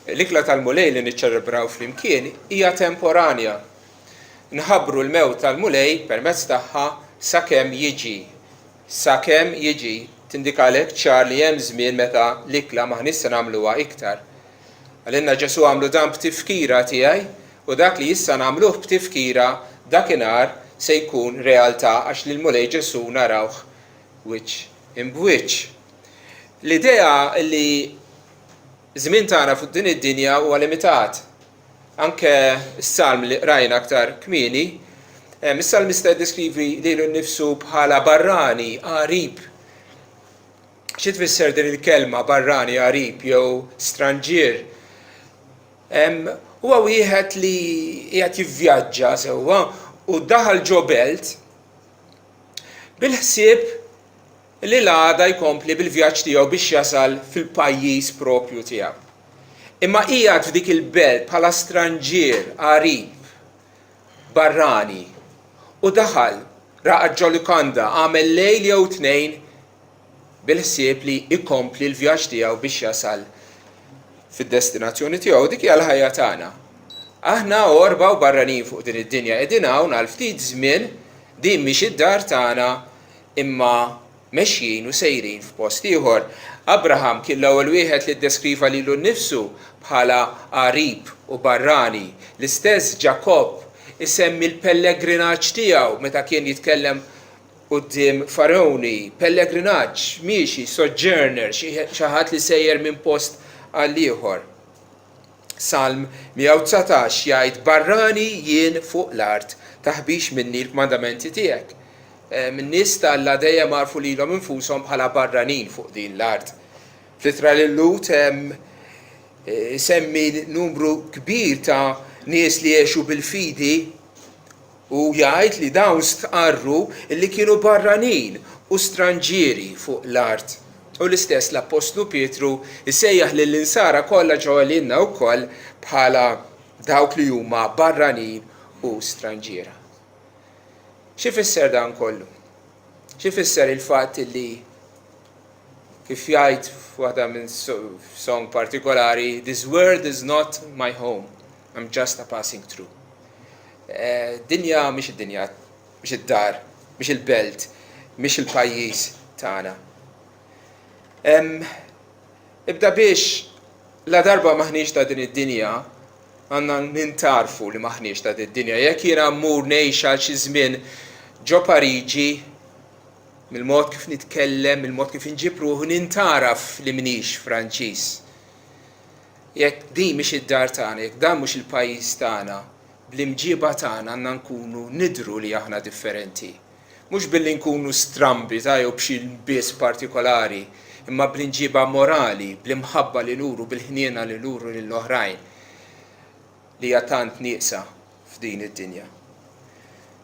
L-ikla tal-mulej li niċċelebraw flimkien hija temporanja. Nħabbru l-mewt tal-mulej permezz tagħha sakemm jiġi tindikalek ċar li hemm żmien meta l-ikla maħniex se nagħmluha iktar. Għalinna Ġesu għamlu dan b'tifkira tiegħi u dak li issa nagħmluh b'tifkira dakinhar se jkun realtà għax lil mulej Ġesu narawh wiċċ imb'wiċċ. L-idea li żmien tagħna fuq din id-dinja huwa limitat. Anke s-salm li qrajna aktar kmieni, is-salmista jiddeskrivi lilu nnifsu bħala barrani, qarib. Xi tfisser din il-kelma barrani, qarib jew stranġier? Huwa wieħed li qiegħed jivvjaġġa sewwa u daħal ġo belt bil-ħsieb li l-għada jkompli bil-vjaġġ tiegħu biex jasal fil-pajjiż propju tiegħu. Imma qiegħed f'dik il-belt bħala stranġier, qarib, barrani, u daħal raqgħet ġo lukanda għamel lejl jew tnejn bil-ħsieb li jkompli l-vjaġġ tiegħu biex jasal fid-destinazzjoni tiegħu. Dik hija l-ħajja tagħna. Aħna orba u barranin fuq din id-dinja qegħdin hawn għal ftit żmien din mhix id-dar tagħna imma mexjin u sejrin f'post ieħor. Abraham kien l-ewwel wieħed li ddeskriva lilu nnifsu bħala qarib u barrani. L-istess Ġakobb isemmi l-pellegrinaġġ tiegħu meta kien jitkellem quddiem Fargħuni, pellegrinaġġ, miexi, sojourner, xi ħadd li sejjer minn post għal ieħor. Salm 119 jgħid barrani jien fuq l-art taħbix minni l-kmandamenti tiegħek. Min-nies tal-Alla dejjem għarfu lilhom infushom bħala barranin fuq din l-art. Fl-ittra lil Lut semmi numru kbir ta' nies li jgħixu bil-fidi u jgħid li dawn stqarru li kienu barranin u stranġieri fuq l-art. U l-istess l-Apostlu Pietru isejjaħ lill-insara kollha ġewwa wkoll bħala dawk li huma barranin u stranġiera. Xi fisser dan kollu? Xi fisser il-fatt li kif jgħid f'waħda minn song partikolari, this world is not my home, I'm just a passing through. Dinja mhix id-dinja, mhix id-dar, mhix il-belt, mhix il-pajjiż tagħna. Ibda biex la darba maħniex ta' din id-dinja għandna nintarfu li maħniex ta' din id-dinja. Jekk jiena mmur ngħix għal xi żmien ġo Pariġi, mill-mod kif nitkellem, mill-mod kif inġib ruħi nintaraf li m'iniex Franċiż. Jekk din mhix id-dar tagħna, jekk dan mhux il-pajjiż tagħna, bl-imġiba tagħna għandna nkunu nidhru li aħna differenti. Mhux billi nkunu strambi ta' jew b'xi biss partikolari, imma bl-imġiba morali, bl-imħabba li nuru, bil-ħniena li nuru lill-oħrajn li hija tant nieqsa f'din id-dinja.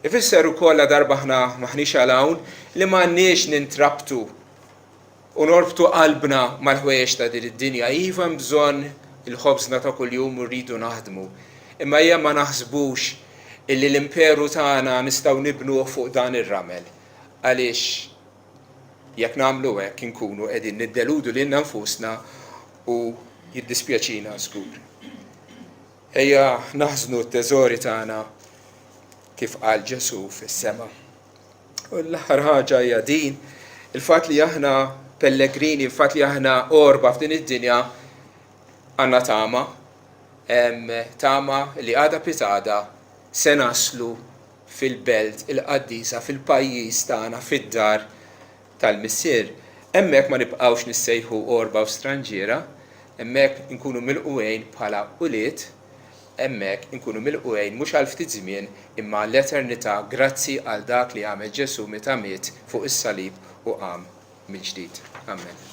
Ifisser ukoll darba aħna maħniex għal hawn li m'għandniex nintrabtu u norbtu qalbna mal-ħwejjex ta' din id-dinja. Iva hemm bżonn il-ħobżna ta' kuljum u rridu naħdmu. Imma hija ma naħsbux illi l-imperu tagħna nistgħu nibnuh fuq dan ir-ramel. Għaliex jekk nagħmlu hekk inkunu qegħdin niddeludu lilna nfusna u jiddispjaċina żgur. Ejja naħżnu t-teżori tagħna kif qal Ġesu fis-sema. U l-aħħar ħaġa hija din, il-fatt li aħna pellegrini, il-fatt li aħna orba f'din id-dinja għandna tama, tama li għada pitada se naslu fil-belt il-qaddisa, fil-pajjiż tagħna, fid-dar tal-missier. Hemmhekk ma nibqgħux nissejħu orba u stranġiera, hemmhekk inkunu milquejn bħala ulied, hemmhekk inkunu milquejn mhux għal ftit żmien imma l-eternità grazzi għal dak li għamel Ġesu meta miet fuq is-salib u qam mill-ġdid. Amen.